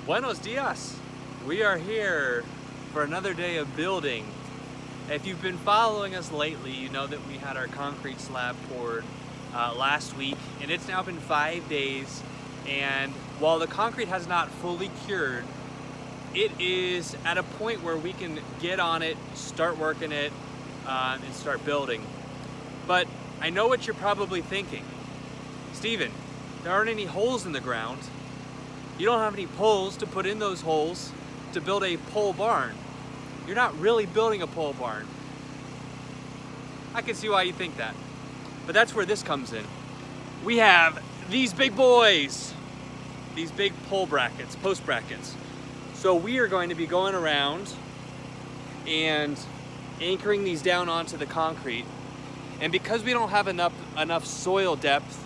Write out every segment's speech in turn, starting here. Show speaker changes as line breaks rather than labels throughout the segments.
Buenos dias! We are here for another day of building. If you've been following us lately, you know that we had our concrete slab poured last week, and it's now been 5 days. And while the concrete has not fully cured, it is at a point where we can get on it, start working it, and start building. But I know what you're probably thinking. Steven, there aren't any holes in the ground. You don't have any poles to put in those holes to build a pole barn. You're not really building a pole barn. I can see why you think that. But that's where this comes in. We have these big boys, these big pole brackets, post brackets. So we are going to be going around and anchoring these down onto the concrete. And because we don't have enough soil depth,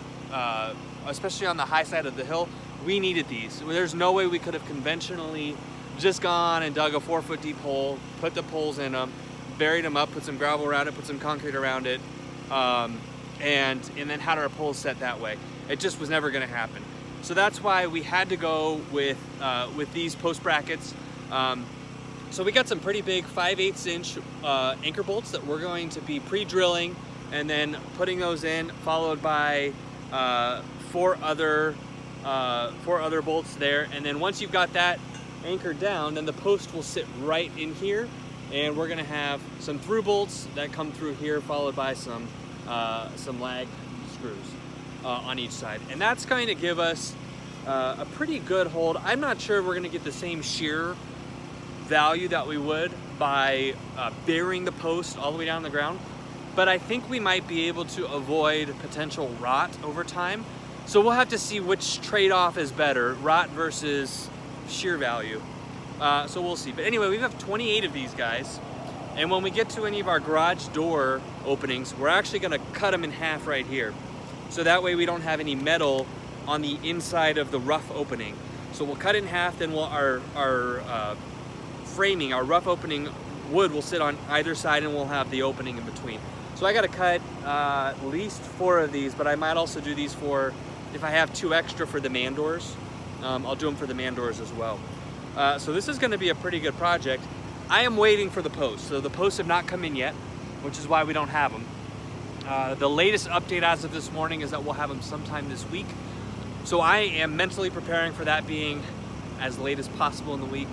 especially on the high side of the hill, we needed these. There's no way we could have conventionally just gone and dug a 4-foot deep hole, put the poles in them, buried them up, put some gravel around it, put some concrete around it, and then had our poles set that way. It just was never going to happen. So that's why we had to go with these post brackets. So we got some pretty big 5/8 inch anchor bolts that we're going to be pre-drilling and then putting those in, followed by four other bolts there. And then once you've got that anchored down, then the post will sit right in here, and we're gonna have some through bolts that come through here, followed by some lag screws on each side. And that's going to give us a pretty good hold. I'm not sure we're gonna get the same shear value that we would by burying the post all the way down the ground, but I think we might be able to avoid potential rot over time. So we'll have to see which trade-off is better, rot versus shear value. So we'll see. But anyway, we have 28 of these guys, and when we get to any of our garage door openings, we're actually gonna cut them in half right here. So that way we don't have any metal on the inside of the rough opening. So we'll cut it in half, then our framing, our rough opening wood will sit on either side, and we'll have the opening in between. So I gotta cut at least 4 of these, but I might also do these for, if I have 2 extra for the man doors, I'll do them for the man doors as well. So this is gonna be a pretty good project. I am waiting for the posts. So the posts have not come in yet, which is why we don't have them. The latest update as of this morning is that we'll have them sometime this week. So I am mentally preparing for that being as late as possible in the week,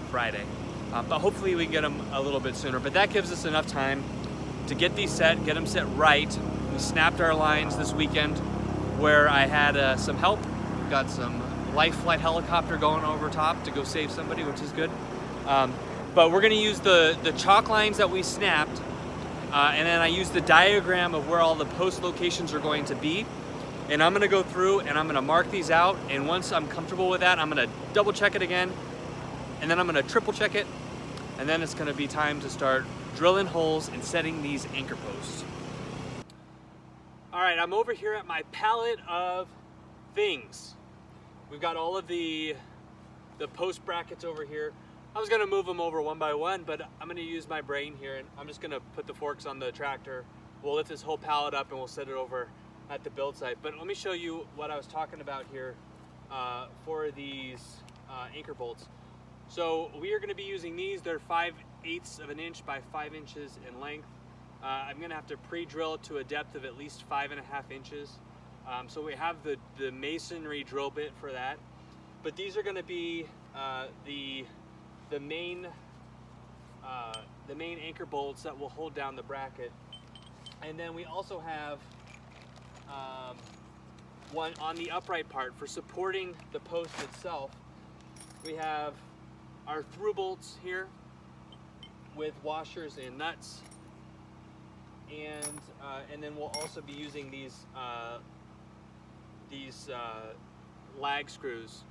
Friday. But hopefully we can get them a little bit sooner. But that gives us enough time to get these set, get them set right. We snapped our lines this weekend where I had some help. We've got some life flight helicopter going over top to go save somebody, which is good. But we're gonna use the chalk lines that we snapped, and then I used the diagram of where all the post locations are going to be. And I'm gonna go through and I'm gonna mark these out, and once I'm comfortable with that, I'm gonna double check it again, and then I'm gonna triple check it, and then it's gonna be time to start drilling holes and setting these anchor posts. All right, I'm over here at my pallet of things. We've got all of the post brackets over here. I was gonna move them over one by one, but I'm gonna use my brain here, and I'm just gonna put the forks on the tractor. We'll lift this whole pallet up and we'll set it over at the build site. But let me show you what I was talking about here for these anchor bolts. So we are gonna be using these. They're 5/8 of an inch by 5 inches in length. I'm gonna have to pre-drill it to a depth of at least 5.5 inches. So we have the masonry drill bit for that. But these are gonna be the main anchor bolts that will hold down the bracket. And then we also have one on the upright part for supporting the post itself. We have our through bolts here with washers and nuts, and then we'll also be using these lag screws.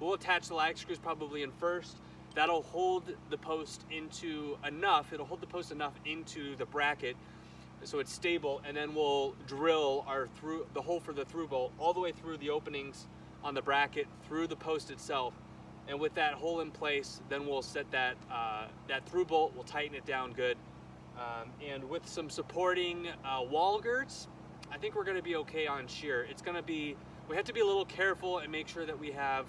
We'll attach the lag screws probably in first. That'll hold the post it'll hold the post enough into the bracket so it's stable, and then we'll drill the hole for the through bolt all the way through the openings on the bracket, through the post itself. And with that hole in place, then we'll set that through bolt, we'll tighten it down good. And with some supporting wall girts, I think we're gonna be okay on shear. It's gonna be, we have to be a little careful and make sure that we have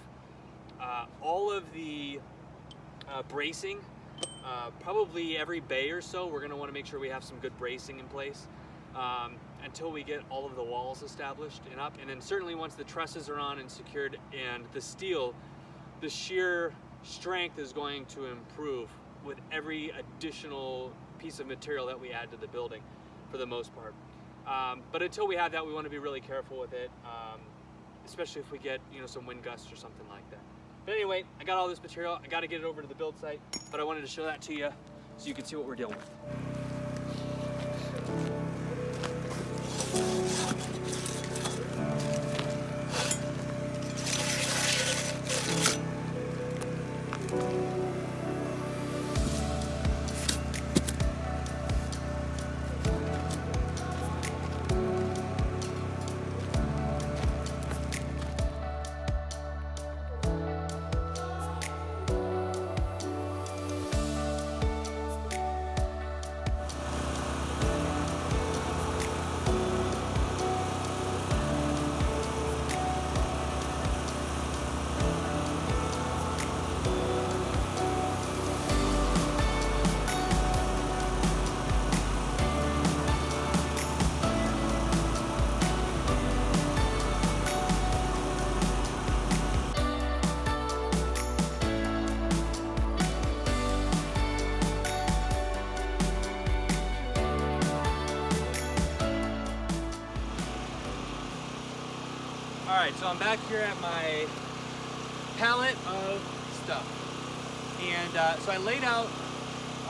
all of the bracing, probably every bay or so, we're gonna wanna make sure we have some good bracing in place until we get all of the walls established and up. And then certainly once the trusses are on and secured and the steel, the shear strength is going to improve with every additional piece of material that we add to the building for the most part. But until we have that, we want to be really careful with it, especially if we get some wind gusts or something like that. But anyway, I got all this material. I got to get it over to the build site, but I wanted to show that to you so you can see what we're dealing with. Alright, so I'm back here at my pallet of stuff. And so I laid out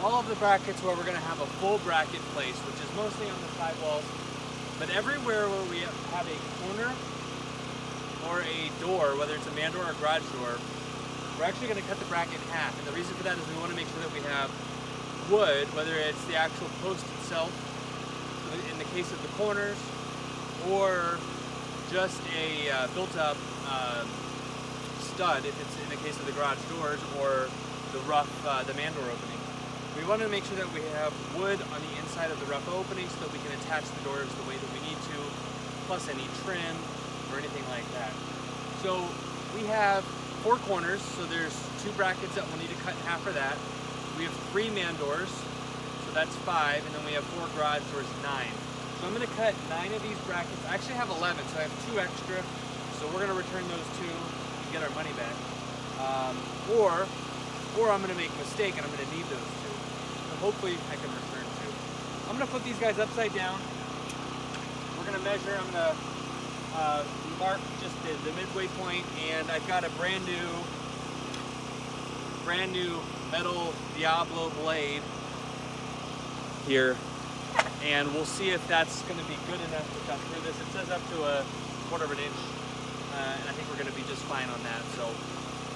all of the brackets where we're going to have a full bracket place, which is mostly on the sidewalls. But everywhere where we have a corner or a door, whether it's a man door or a garage door, we're actually going to cut the bracket in half. And the reason for that is we want to make sure that we have wood, whether it's the actual post itself, in the case of the corners, or just a built-up stud if it's in the case of the garage doors, or the rough, the man door opening. We want to make sure that we have wood on the inside of the rough opening so that we can attach the doors the way that we need to, plus any trim or anything like that. So we have 4 corners, so there's 2 brackets that we'll need to cut in half for that. We have 3 man doors, so that's 5, and then we have 4 garage doors, 9. So I'm going to cut 9 of these brackets. I actually have 11, so I have 2 extra. So we're going to return those 2 and get our money back. Or I'm going to make a mistake and I'm going to need those 2. So hopefully I can return 2. I'm going to flip these guys upside down. We're going to measure. I'm going to mark just the midway point, and I've got a brand new metal Diablo blade here. And we'll see if that's going to be good enough to cut through this. It says up to a 1/4 inch, and I think we're going to be just fine on that. So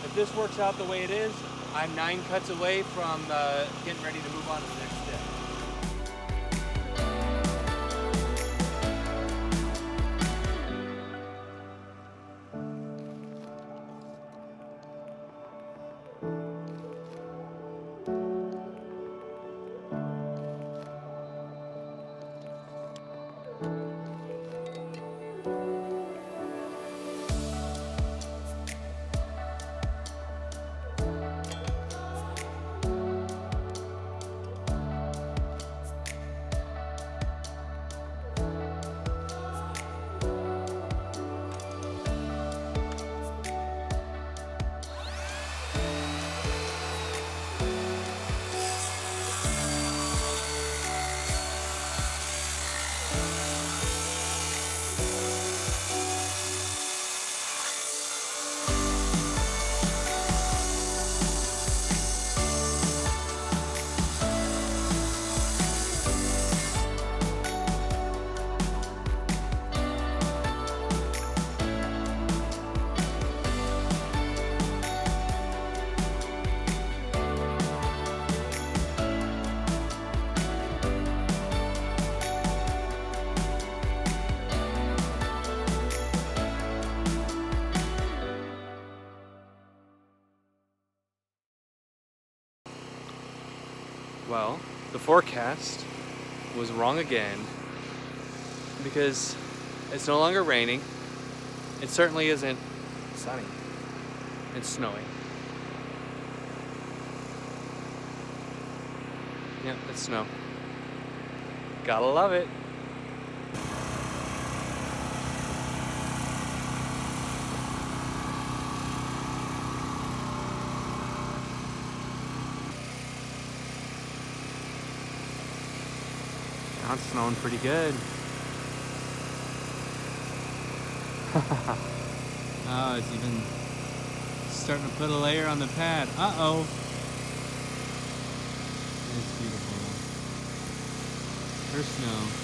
if this works out the way it is, I'm 9 cuts away from getting ready to move on to the next step. Well, the forecast was wrong again, because it's no longer raining. It certainly isn't sunny. It's snowing. Yep, it's snow. Gotta love it. Now it's snowing pretty good. Oh, it's even starting to put a layer on the pad. Uh-oh. It's beautiful. First snow.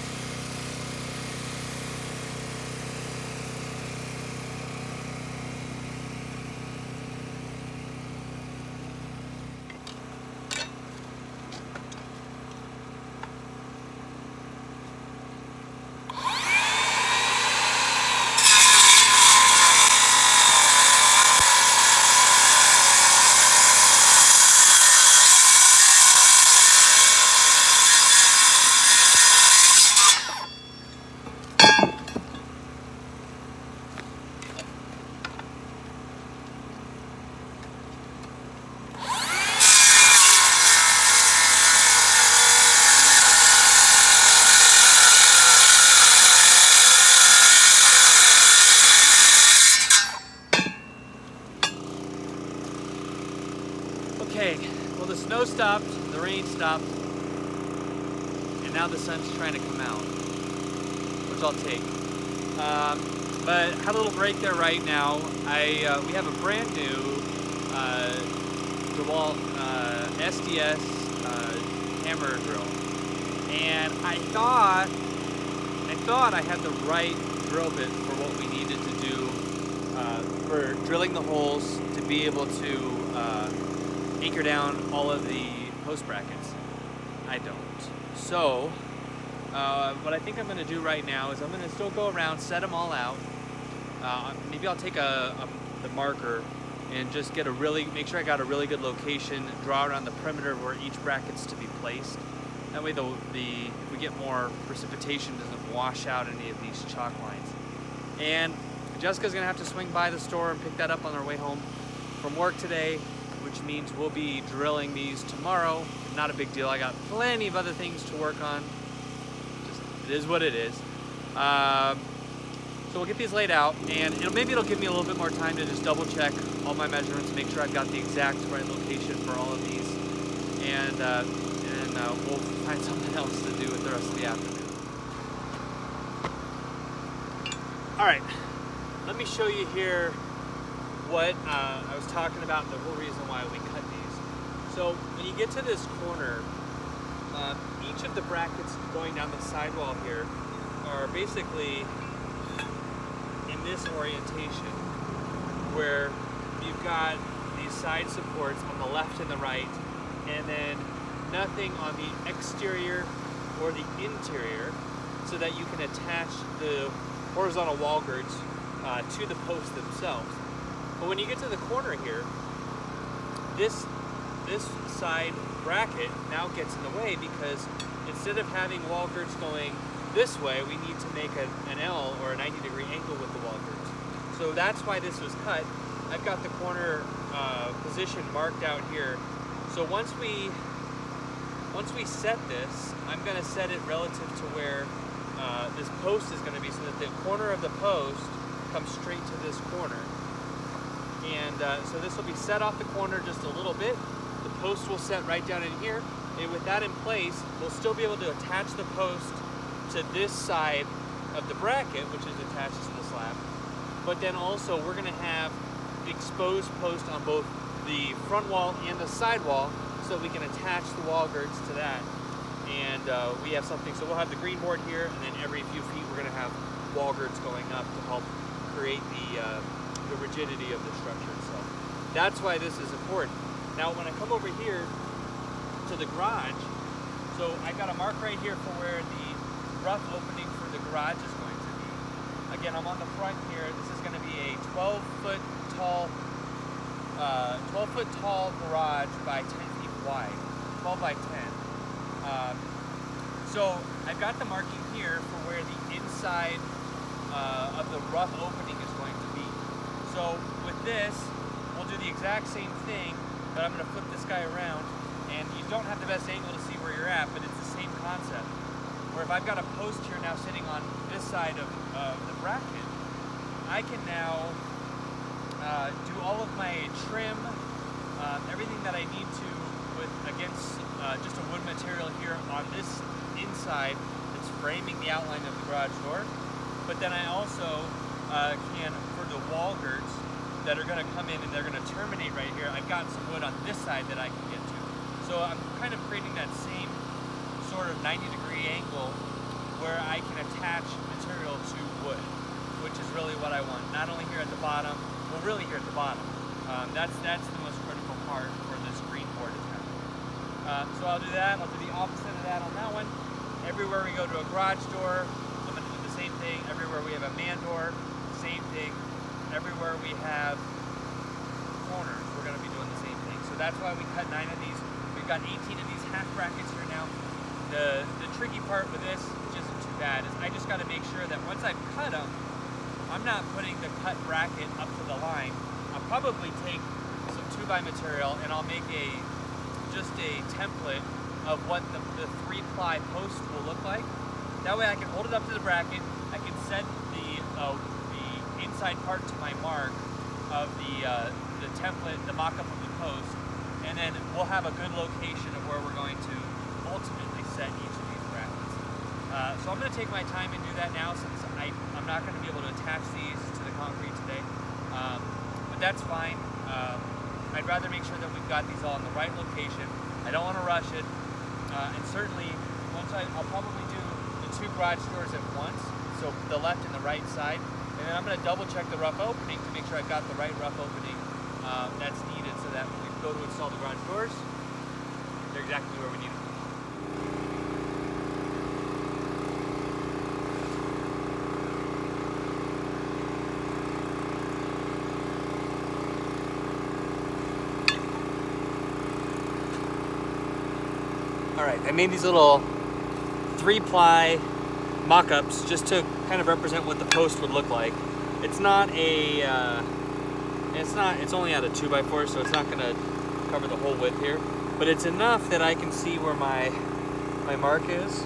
Okay, well the snow stopped, the rain stopped, and now the sun's trying to come out, which I'll take. But had a little break there right now. We have a brand new DeWalt SDS hammer drill, and I thought I had the right drill bit for what we needed to do for drilling the holes to be able to anchor down all of the post brackets. I don't. So what I think I'm going to do right now is I'm going to still go around, set them all out. Maybe I'll take the marker and just make sure I got a really good location, draw around the perimeter where each bracket's to be placed. That way if we get more precipitation, it doesn't wash out any of these chalk lines. And Jessica's gonna have to swing by the store and pick that up on our way home from work today, which means we'll be drilling these tomorrow. Not a big deal, I got plenty of other things to work on. It is what it is. So we'll get these laid out, and maybe it'll give me a little bit more time to just double check all my measurements, make sure I've got the exact right location for all of these, and we'll find something else to do with the rest of the afternoon. All right, let me show you here what I was talking about, the whole reason why we cut these. So when you get to this corner, each of the brackets going down the sidewall here are basically in this orientation, where you've got these side supports on the left and the right, and then nothing on the exterior or the interior, so that you can attach the horizontal wall girts to the posts themselves. But when you get to the corner here, this side bracket now gets in the way, because instead of having wall girts going this way, we need to make an L or a 90-degree angle with the wall girts. So that's why this was cut. I've got the corner position marked out here. So once we set this, I'm going to set it relative to where this post is going to be, so that the corner of the post comes straight to this corner. And so this will be set off the corner just a little bit. The post will set right down in here. And with that in place, we'll still be able to attach the post to this side of the bracket, which is attached to the slab. But then also we're going to have the exposed post on both the front wall and the side wall, so that we can attach the wall girts to that. And we have something, so we'll have the green board here, and then every few feet we're going to have wall girts going up to help create the rigidity of the structure itself. That's why this is important. Now when I come over here to the garage, so I got a mark right here for where the rough opening for the garage is going to be. Again, I'm on the front here. This is going to be a 12-foot tall garage by 10 feet wide, 12 by 10. So I've got the marking here for where the inside of the rough opening is going to be. So with this, we'll do the exact same thing, but I'm going to flip this guy around, and you don't have the best angle to see where you're at, but it's the same concept. Where if I've got a post here now sitting on this side of the bracket, I can now do all of my trim, everything that I need to with against just a wood material here on this inside that's framing the outline of the garage door. But then I also can, for the wall girts that are going to come in and they're going to terminate right here, I've got some wood on this side that I can get to. So I'm kind of creating that same sort of 90-degree angle where I can attach material to wood, which is really what I want. Not only here at the bottom, well, really here at the bottom. That's the most critical part for this green board attachment. So I'll do that. I'll do the opposite of that on that one. Everywhere we go to a garage door, I'm going to do the same thing. Everywhere we have a man door, same thing. Everywhere we have corners, we're going to be doing the same thing. So that's why we cut 9 of these. We've got 18 of these half brackets here now. The tricky part with this, which isn't too bad, is I just got to make sure that once I've cut them, I'm not putting the cut bracket up to the line. I'll probably take some 2x material and I'll make just a template of what the 3-ply post will look like. That way I can hold it up to the bracket. I can set the inside part to my mark of the template, the mock-up of the post, and then we'll have a good location of where we're going to ultimately set each of these brackets. So I'm going to take my time and do that now, since I'm not going to be able to attach these to the concrete today, but that's fine. I'd rather make sure that we've got these all in the right location. I don't want to rush it, and certainly I'll probably do the 2 garage doors at once, so the left and the right side. And then I'm going to double check the rough opening to make sure I've got the right rough opening that's needed, so that when we go to install the garage doors, they're exactly where we need them. Alright, I made these little 3-ply mock-ups just to kind of represent what the post would look like. It's not a, it's only at a 2x4, so it's not going to cover the whole width here, but it's enough that I can see where my mark is.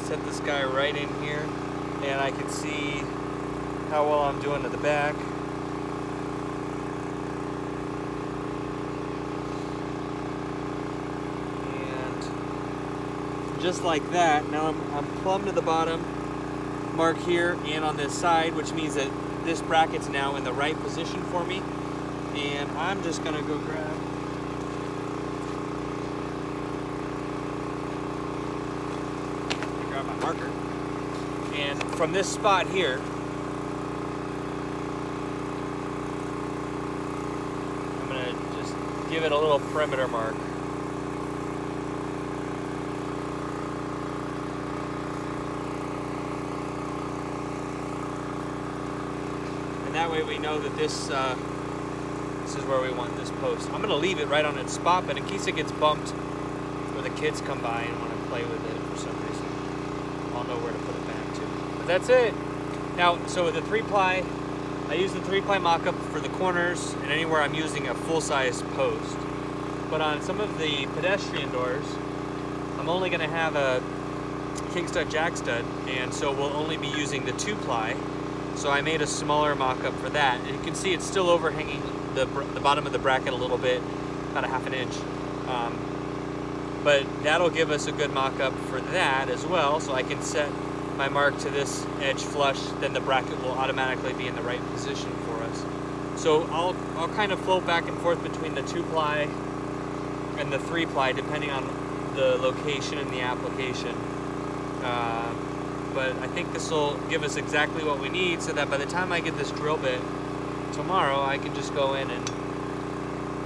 Set this guy right in here, and I can see how well I'm doing at the back. Just like that. Now I'm plumb to the bottom mark here and on this side, which means that this bracket's now in the right position for me. And I'm just gonna go grab my marker. And from this spot here, I'm gonna just give it a little perimeter mark. That way we know that this is where we want this post. I'm going to leave it right on its spot, but in case it gets bumped or the kids come by and want to play with it for some reason, I'll know where to put it back to. But that's it. Now, so with the 3-ply, I use the 3-ply mock-up for the corners and anywhere I'm using a full-size post. But on some of the pedestrian doors, I'm only going to have a king stud jack stud, and so we'll only be using the 2-ply. So I made a smaller mock-up for that. And you can see it's still overhanging the bottom of the bracket a little bit, about a ½ inch. But that'll give us a good mock-up for that as well. So I can set my mark to this edge flush, then the bracket will automatically be in the right position for us. So I'll kind of float back and forth between the 2-ply and the 3-ply depending on the location and the application. But I think this will give us exactly what we need, so that by the time I get this drill bit tomorrow, I can just go in and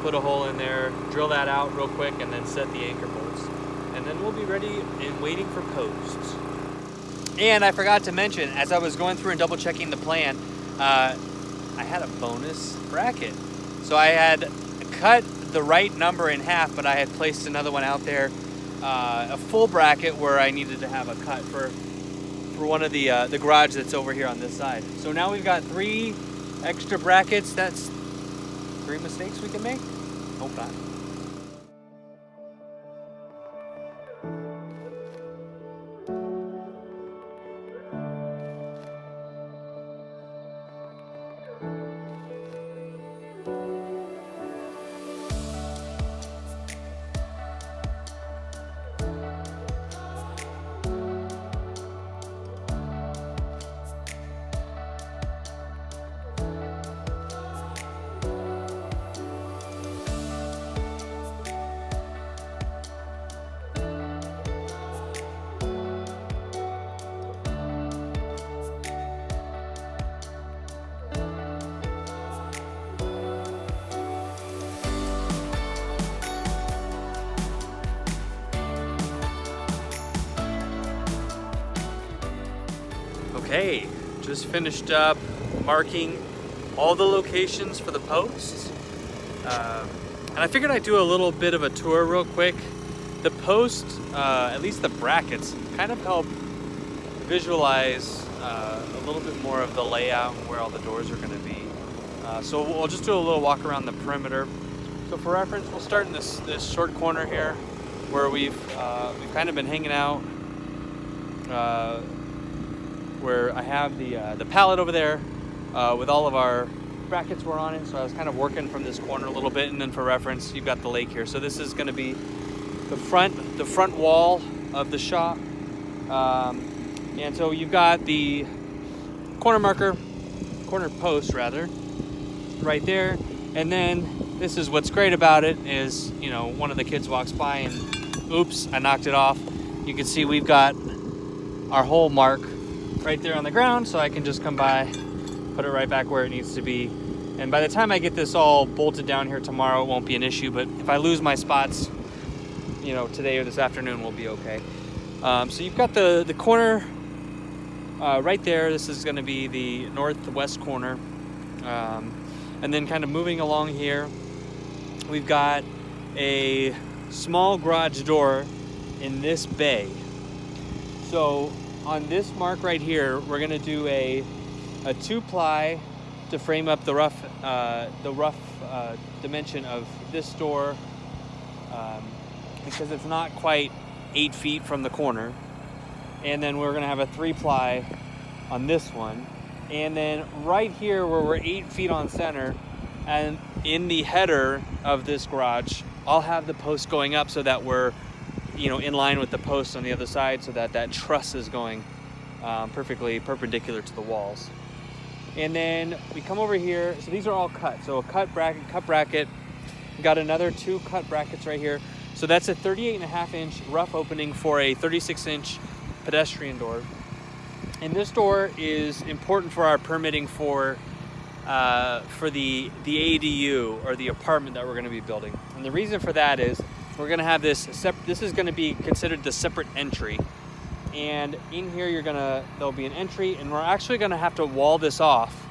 put a hole in there, drill that out real quick, and then set the anchor bolts. And then we'll be ready and waiting for posts. And I forgot to mention, as I was going through and double checking the plan, I had a bonus bracket. So I had cut the right number in half, but I had placed another one out there, a full bracket where I needed to have a cut for one of the garage that's over here on this side. So now we've got 3 extra brackets. That's 3 mistakes we can make? Hope not. Okay, just finished up marking all the locations for the posts. And I figured I'd do a little bit of a tour real quick. The posts, at least the brackets, kind of help visualize a little bit more of the layout and where all the doors are going to be. So we'll just do a little walk around the perimeter. So for reference, we'll start in this short corner here where we've kind of been hanging out. Where I have the pallet over there with all of our brackets were on it, so I was kind of working from this corner a little bit, and then for reference, you've got the lake here. So this is going to be the front wall of the shop, and so you've got the corner post rather, right there, and then this is what's great about it is, you know, one of the kids walks by and oops, I knocked it off. You can see we've got our hole mark right there on the ground, so I can just come by, put it right back where it needs to be. And by the time I get this all bolted down here tomorrow, it won't be an issue, but if I lose my spots, you know, today or this afternoon, we'll be okay. So you've got the corner right there. This is going to be the northwest corner. And then kind of moving along here, we've got a small garage door in this bay. So on this mark right here, we're going to do a 2-ply to frame up the rough dimension of this door, because it's not quite 8 feet from the corner. And then we're going to have a 3-ply on this one. And then right here where we're 8 feet on center, and in the header of this garage, I'll have the post going up so that we're, you know, in line with the post on the other side, so that truss is going perfectly perpendicular to the walls. And then we come over here, so these are all cut. So a cut bracket, we got another 2 cut brackets right here. So that's a 38.5-inch rough opening for a 36-inch pedestrian door. And this door is important for our permitting for the ADU, or the apartment that we're going to be building. And the reason for that is we're going to have this is going to be considered the separate entry. And in here there'll be an entry, and we're actually going to have to wall this off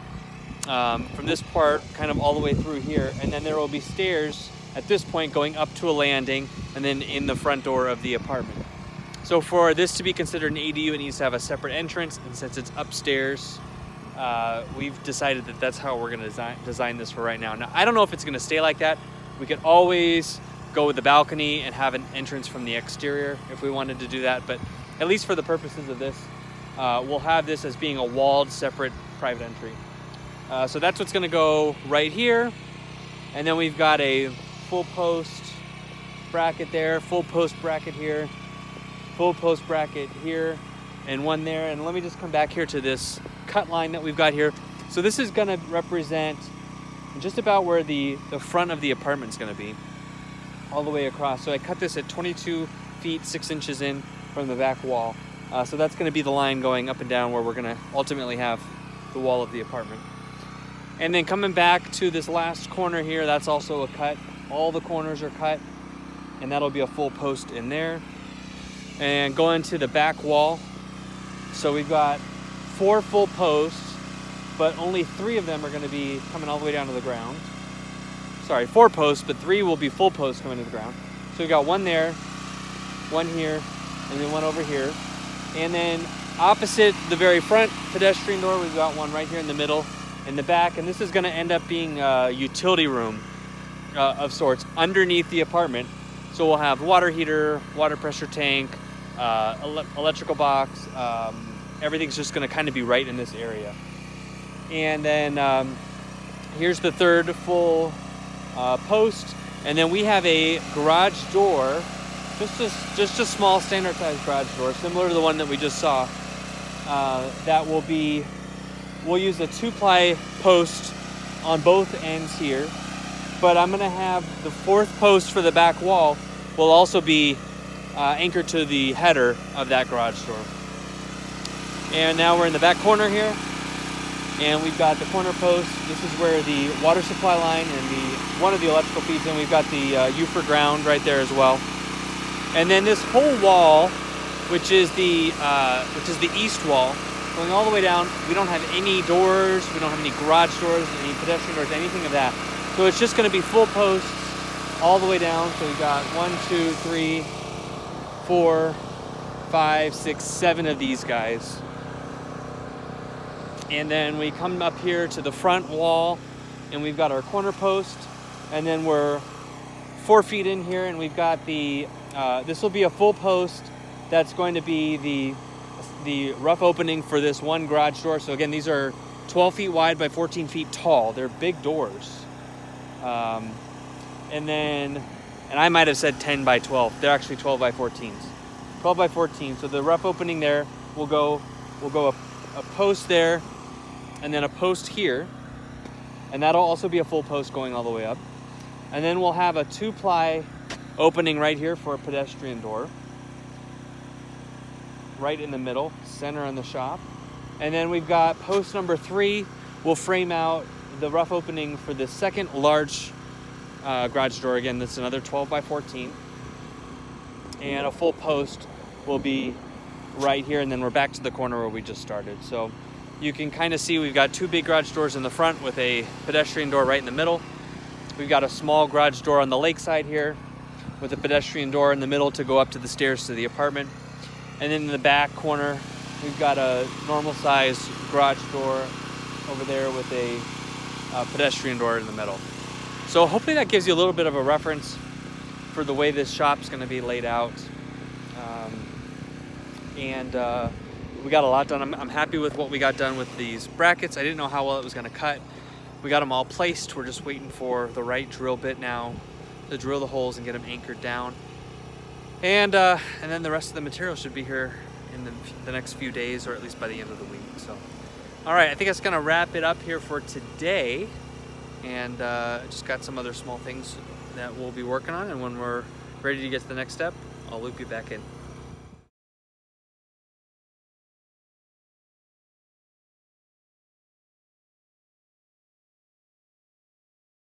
from this part kind of all the way through here, and then there will be stairs at this point going up to a landing and then in the front door of the apartment. So for this to be considered an ADU, it needs to have a separate entrance, and since it's upstairs, we've decided that that's how we're going to design this for right now. Now, I don't know if it's going to stay like that. We could always go with the balcony and have an entrance from the exterior if we wanted to do that, but at least for the purposes of this, we'll have this as being a walled, separate private entry. So that's what's going to go right here, and then we've got a full post bracket there, full post bracket here, full post bracket here, and one there. And let me just come back here to this cut line that we've got here. So this is going to represent just about where the front of the apartment is going to be, all the way across. So I cut this at 22 feet 6 inches in from the back wall. So that's going to be the line going up and down where we're going to ultimately have the wall of the apartment. And then coming back to this last corner here, that's also a cut. All the corners are cut, and that'll be a full post in there. And going to the back wall, so we've got 4 full posts, but only 3 of them are going to be coming all the way down to the ground. Sorry, 4 posts, but 3 will be full posts coming to the ground. So we've got one there, one here, and then one over here. And then opposite the very front pedestrian door, we've got one right here in the middle. in the back, and this is going to end up being a utility room of sorts underneath the apartment. So we'll have water heater, water pressure tank, electrical box. Everything's just going to kind of be right in this area. And then here's the third full post, and then we have a garage door, just a small standard size garage door, similar to the one that we just saw. That will be, we'll use a 2-ply post on both ends here, but I'm going to have the 4th post for the back wall will also be anchored to the header of that garage door. And now we're in the back corner here, and we've got the corner post. This is where the water supply line and one of the electrical feeds in. We've got the U for ground right there as well. And then this whole wall, which is the east wall, going all the way down. We don't have any doors, we don't have any garage doors, any pedestrian doors, anything of that. So it's just going to be full posts all the way down. So we've got 1, 2, 3, 4, 5, 6, 7 of these guys. And then we come up here to the front wall, and we've got our corner post, and then we're 4 feet in here, and we've got the this will be a full post. That's going to be the rough opening for this one garage door. So again, these are 12 feet wide by 14 feet tall. They're big doors. And I might have said 10 by 12. They're actually 12 by 14s. 12 by 14. So the rough opening there will go a post there, and then a post here, and that'll also be a full post going all the way up. And then we'll have a 2-ply opening right here for a pedestrian door, right in the middle, center on the shop. And then we've got post number 3 will frame out the rough opening for the second large garage door. Again, that's another 12 by 14. And a full post will be right here, and then we're back to the corner where we just started. So you can kind of see we've got 2 big garage doors in the front with a pedestrian door right in the middle. We've got a small garage door on the lakeside here with a pedestrian door in the middle to go up to the stairs to the apartment. And then in the back corner, we've got a normal size garage door over there with a pedestrian door in the middle. So hopefully that gives you a little bit of a reference for the way this shop's going to be laid out. We got a lot done. I'm happy with what we got done with these brackets. I didn't know how well it was going to cut. We got them all placed. We're just waiting for the right drill bit now to drill the holes and get them anchored down. And then the rest of the material should be here in the next few days, or at least by the end of the week. So, all right, I think that's going to wrap it up here for today. And just got some other small things that we'll be working on. And when we're ready to get to the next step, I'll loop you back in.